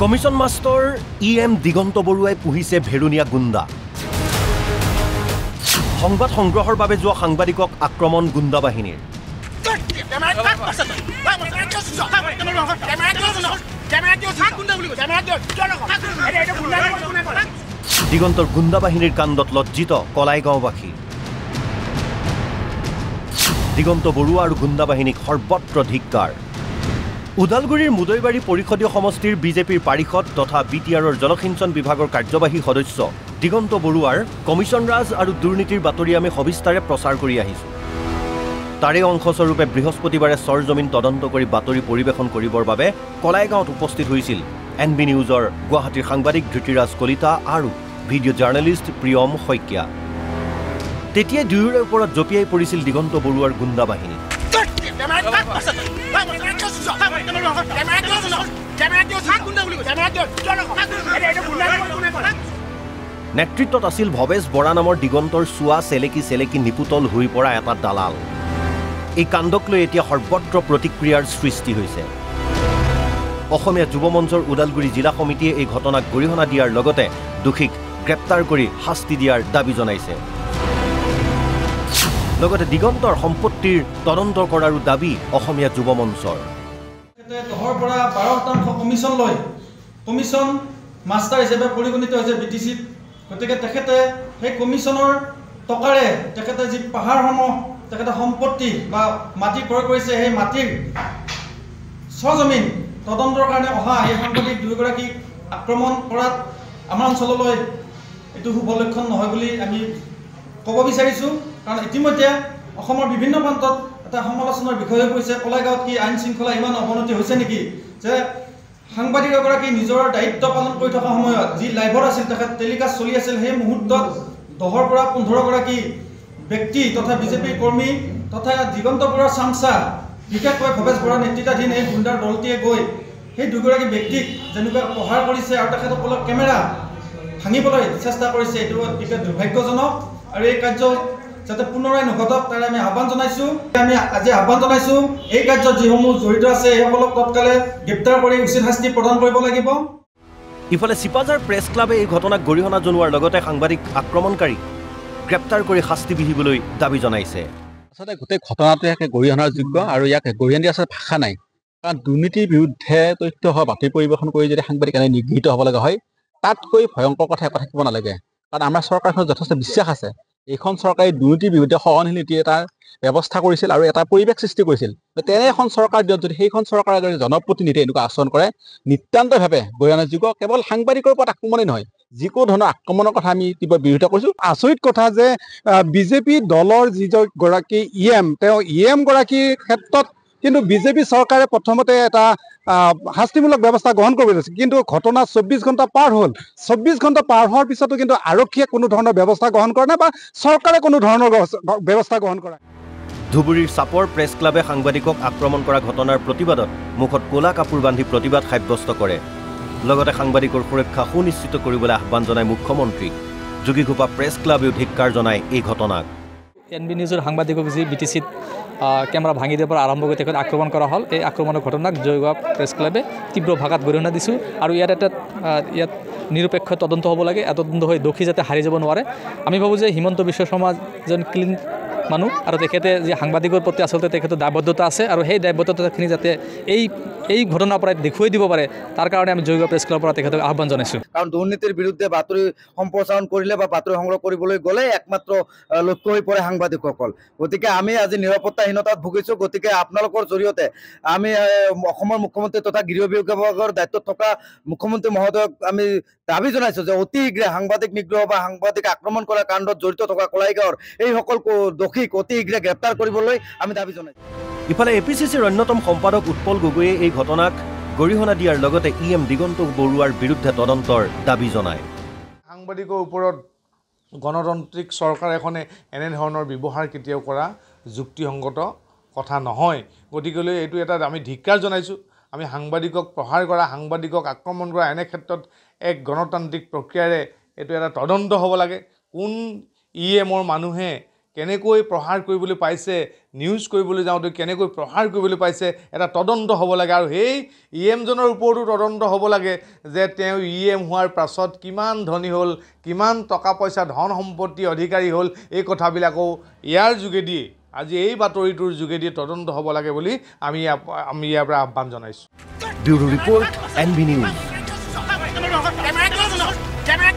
Commission master EM দিগন্ত বৰুৱাই পুহিছে ভেৰুনীয়া গুণ্ডা। সংবাদ সংগ্ৰহৰ বাবে যোৱা সাংবাদিকক আক্ৰমণ গুণ্ডা বাহিনীৰ। দিগন্তৰ গুণ্ডা বাহিনীৰ কাণ্ডত লজ্জিত কলাইগাঁওবাসী। দিগন্ত বৰুৱা আৰু গুণ্ডা বাহিনীক সৰ্বত্ৰ ধিক্কাৰ। ওদালগুৰিৰ মুদৈবাৰী পৰিষদীয় সমষ্টিৰ বিজেপিৰ পাৰিষদ তথা BTRৰ জলসিঞ্চন বিভাগৰ কাৰ্যবাহী সদস্য দিগন্ত বৰুৱাৰ কমিশন ৰাজ আৰু দুৰ্নীতিৰ বাতৰি আমি সবিস্তাৰে প্ৰচাৰ কৰি আহিছোঁ। তাৰে অংশস্বৰূপে বৃহস্পতিবাৰে সৰজমিন তদন্ত কৰি বাতৰি পৰিৱেশন কৰিবৰ বাবে কলাইগাঁৱত উপস্থিত হৈছিল NB নিউজৰ গুৱাহাটীৰ সাংবাদিক ধৃতিৰাজ কলিতা আৰু ভিডিঅ' জাৰ্নেলিষ্ট প্ৰিয়ম শইকীয়া। তেতিয়াই দুয়োৰে ওপৰত জঁপিয়াই পৰিছিল দিগন্ত বৰুৱাৰ গুণ্ডা বাহিনী। নেতৃত্বত আছিল ভৱেশ বৰা নামৰ দিগন্তৰ চোৱা চেলেকি নিপুতল হৈ পৰা এটা দালাল। এই কাণ্ডক লৈ এতিয়া সৰ্বত্ৰ প্ৰতিক্ৰিয়াৰ সৃষ্টি হৈছে। অসমীয়া যুৱ মঞ্চৰ ওদালগুৰি জিলা সমিতিয়ে এই ঘটনাক গৰিহণা দিয়াৰ লগতে দোষীক গ্ৰেপ্তাৰ কৰি শাস্তি দিয়াৰ দাবী জনাইছে। লগতে দিগন্তৰ সম্পত্তিৰ তদন্ত কৰাৰো দাবী অসমীয়া যুৱ মঞ্চৰ। 10ৰ পৰা 12% কমিশন লয়। কমিশন মাষ্টাৰ হিচাপে পৰিগণিত হৈছে BTCত। গতিকে তেখেতে সেই কমিশনৰ টকাৰে তেখেতে যি পাহাৰসমূহ তেখেতে সম্পত্তি বা মাটি ক্ৰয় কৰিছে, সেই মাটিৰ সৰজমিন তদন্তৰ কাৰণে অহা এই সাংবাদিক দুয়োগৰাকীক আক্ৰমণ কৰাত আমাৰ অঞ্চললৈ এইটো শুভ লক্ষণ নহয় বুলি আমি ক'ব বিচাৰিছোঁ। কাৰণ ইতিমধ্যে অসমৰ বিভিন্ন প্ৰান্তত এটা সমালোচনাৰ বিষয় হৈ পৰিছে, কলাইগাঁৱত কি আইন শৃংখলা ইমান অৱনতি হৈছে নেকি যে সাংবাদিক এগৰাকী নিজৰ দায়িত্ব পালন কৰি থকা সময়ত যি লাইভত আছিল তেখেত টেলিকাষ্ট চলি আছিল, সেই মুহূৰ্তত 10ৰ পৰা 15 গৰাকী ব্যক্তি তথা বিজেপিৰ কৰ্মী তথা দিগন্ত বৰুৱাৰ চামচা বিশেষকৈ ভৱেশ বৰাৰ নেতৃত্বাধীন এই গুণ্ডাৰ দলটিয়ে গৈ সেই দুগৰাকী ব্যক্তিক যেনেকুৱা প্ৰহাৰ কৰিছে আৰু তেখেতসকলৰ কেমেৰা ভাঙিবলৈ চেষ্টা কৰিছে, এইটো অতিকে দুৰ্ভাগ্যজনক। আৰু এই কাৰ্য যাতে পুনৰাই নঘটক তাৰে আমি আহ্বান জনাইছোঁ। আমি আজি আহ্বান জনাইছোঁ এই কাৰ্যত যিসমূহ জড়িত আছে সেইসকলক তৎকালে গ্ৰেপ্তাৰ কৰি উচিত শাস্তি প্ৰদান কৰিব লাগিব। ইফালে চিপাঝাৰ প্ৰেছ ক্লাবে এই ঘটনাক গৰিহণা জনোৱাৰ লগতে সাংবাদিক আক্ৰমণকাৰীক গ্ৰেপ্তাৰ কৰি শাস্তি বিহিবলৈ দাবী জনাইছে। আচলতে গোটেই ঘটনাটো ইয়াকে গৰিহণাৰ যোগ্য আৰু ইয়াক গৰিহণা দিয়া আচলতে ভাষা নাই। কাৰণ দুৰ্নীতিৰ বিৰুদ্ধে তথ্য হয় বাতৰি পৰিৱেশন কৰি যদি সাংবাদিক এনে নিগৃহীত হ'ব লগা হয়, তাতকৈ ভয়ংকৰ কথা একো থাকিব নালাগে। কাৰণ আমাৰ চৰকাৰখনত যথেষ্ট বিশ্বাস আছে, এইখন চৰকাৰে দুৰ্নীতিৰ বিৰুদ্ধে সহনশীল এটাৰ ব্যৱস্থা কৰিছিল আৰু এটা পৰিৱেশ সৃষ্টি কৰিছিল। তেনে এখন চৰকাৰ দিয়ক যদি সেইখন চৰকাৰে যদি জনপ্ৰতিনিধিয়ে এনেকুৱা আচৰণ কৰে, নিতান্তভাৱে গৰিহণাযোগ্য। কেৱল সাংবাদিকৰ ওপৰত আক্ৰমণেই নহয়, যিকোনো ধৰণৰ আক্ৰমণৰ কথা আমি তীব্ৰ বিৰোধিতা কৰিছোঁ। আচৰিত কথা যে বিজেপি দলৰ যিগৰাকী EM তেওঁ EM গৰাকীৰ ক্ষেত্ৰত কিন্তু বিজেপি চৰকাৰে প্ৰথমতে এটা শাস্তিমূলক ব্যৱস্থা গ্ৰহণ কৰিব লৈছে, কিন্তু ঘটনা 24 ঘণ্টা পাৰ হ'ল। 24 ঘণ্টা পাৰ হোৱাৰ পিছতো কিন্তু আৰক্ষীয়ে কোনো ধৰণৰ ব্যৱস্থা গ্ৰহণ কৰা নাই বা চৰকাৰে কোনো ধৰণৰ ব্যৱস্থা গ্ৰহণ কৰা নাই। ধুবুৰীৰ চাপৰ প্ৰেছ ক্লাবে সাংবাদিকক আক্ৰমণ কৰা ঘটনাৰ প্ৰতিবাদত মুখত ক'লা কাপোৰ বান্ধি প্ৰতিবাদ সাব্যস্ত কৰে। লগতে সাংবাদিকৰ সুৰক্ষা সুনিশ্চিত কৰিবলৈ আহ্বান জনায় মুখ্যমন্ত্ৰীক। যোগীঘোপা প্ৰেছ ক্লাবেও ধিক্কাৰ জনায় এই ঘটনাক। NB নিউজৰ সাংবাদিকক যি BTCত কেমেৰা ভাঙি দিয়াৰ পৰা আৰম্ভ কৰি তেখেত আক্ৰমণ কৰা হ'ল, এই আক্ৰমণৰ ঘটনাক জয়গোৱা প্ৰেছ ক্লাবে তীব্ৰ ভাষাত গৰিহণা দিছোঁ। আৰু ইয়াত নিৰপেক্ষ তদন্ত হ'ব লাগে, তদন্ত হৈ দোষী যাতে হাৰি যাব নোৱাৰে। আমি ভাবোঁ যে হিমন্ত বিশ্ব শৰ্মা এজন ক্লিন মানুহ আৰু তেখেতে যি সাংবাদিকৰ প্ৰতি আচলতে তেখেতৰ দায়বদ্ধতা আছে আৰু সেই দায়বদ্ধতাখিনি যাতে এই ঘটনাৰ পৰা দেখুৱাই দিব পাৰে, তাৰ কাৰণে আমি জয়গোৱা প্ৰেছ ক্লাবৰ পৰা তেখেতক আহ্বান জনাইছোঁ। কাৰণ দুৰ্নীতিৰ বিৰুদ্ধে বাতৰি সম্প্ৰচাৰণ কৰিলে বা বাতৰি সংগ্ৰহ কৰিবলৈ গ'লে একমাত্ৰ লক্ষ্য হৈ পৰে সাংবাদিকসকল। গতিকে আমি আজি নিৰাপত্তাহীনতাত ভুগিছোঁ। গতিকে আপোনালোকৰ জৰিয়তে আমি অসমৰ মুখ্যমন্ত্ৰী তথা গৃহ বিভাগৰ দায়িত্বত থকা মুখ্যমন্ত্ৰী মহোদয়ক আমি দাবী জনাইছোঁ যে অতি শীঘ্ৰে সাংবাদিক নিগ্ৰহ বা সাংবাদিক আক্ৰমণ কৰা কাণ্ডত জড়িত থকা কলাইগাঁৱৰ এইসকল দোষীক অতি শীঘ্ৰে গ্ৰেপ্তাৰ কৰিবলৈ আমি দাবী জনাইছোঁ। ইফালে APCCৰ অন্যতম সম্পাদক উৎপল গগৈয়ে এই ঘটনাক গৰিহণা দিয়াৰ লগতে EM দিগন্ত বৰুৱাৰ বিৰুদ্ধে তদন্তৰ দাবী জনায়। সাংবাদিকৰ ওপৰত গণতান্ত্ৰিক চৰকাৰ এখনে এনেধৰণৰ ব্যৱহাৰ কেতিয়াও কৰা যুক্তিসংগত কথা নহয়। গতিকেলৈ এইটো এটা আমি ধিক্কাৰ জনাইছোঁ। আমি সাংবাদিকক প্ৰহাৰ কৰা, সাংবাদিকক আক্ৰমণ কৰা এনে ক্ষেত্ৰত এক গণতান্ত্ৰিক প্ৰক্ৰিয়াৰে এইটো এটা তদন্ত হ'ব লাগে। কোন EMৰ মানুহে কেনেকৈ প্ৰহাৰ কৰিবলৈ পাইছে, নিউজ কৰিবলৈ যাওঁতে কেনেকৈ প্ৰহাৰ কৰিবলৈ পাইছে, এটা তদন্ত হ'ব লাগে। আৰু সেই EMজনৰ ওপৰতো তদন্ত হ'ব লাগে যে তেওঁ EM হোৱাৰ পাছত কিমান ধনী হ'ল, কিমান টকা পইচা ধন সম্পত্তি অধিকাৰী হ'ল, এই কথাবিলাকো ইয়াৰ যোগেদি আজি এই বাতৰিটোৰ যোগেদি তদন্ত হ'ব লাগে বুলি আমি ইয়াৰ পৰা আহ্বান জনাইছোঁ। Bureau report NB news. Jangan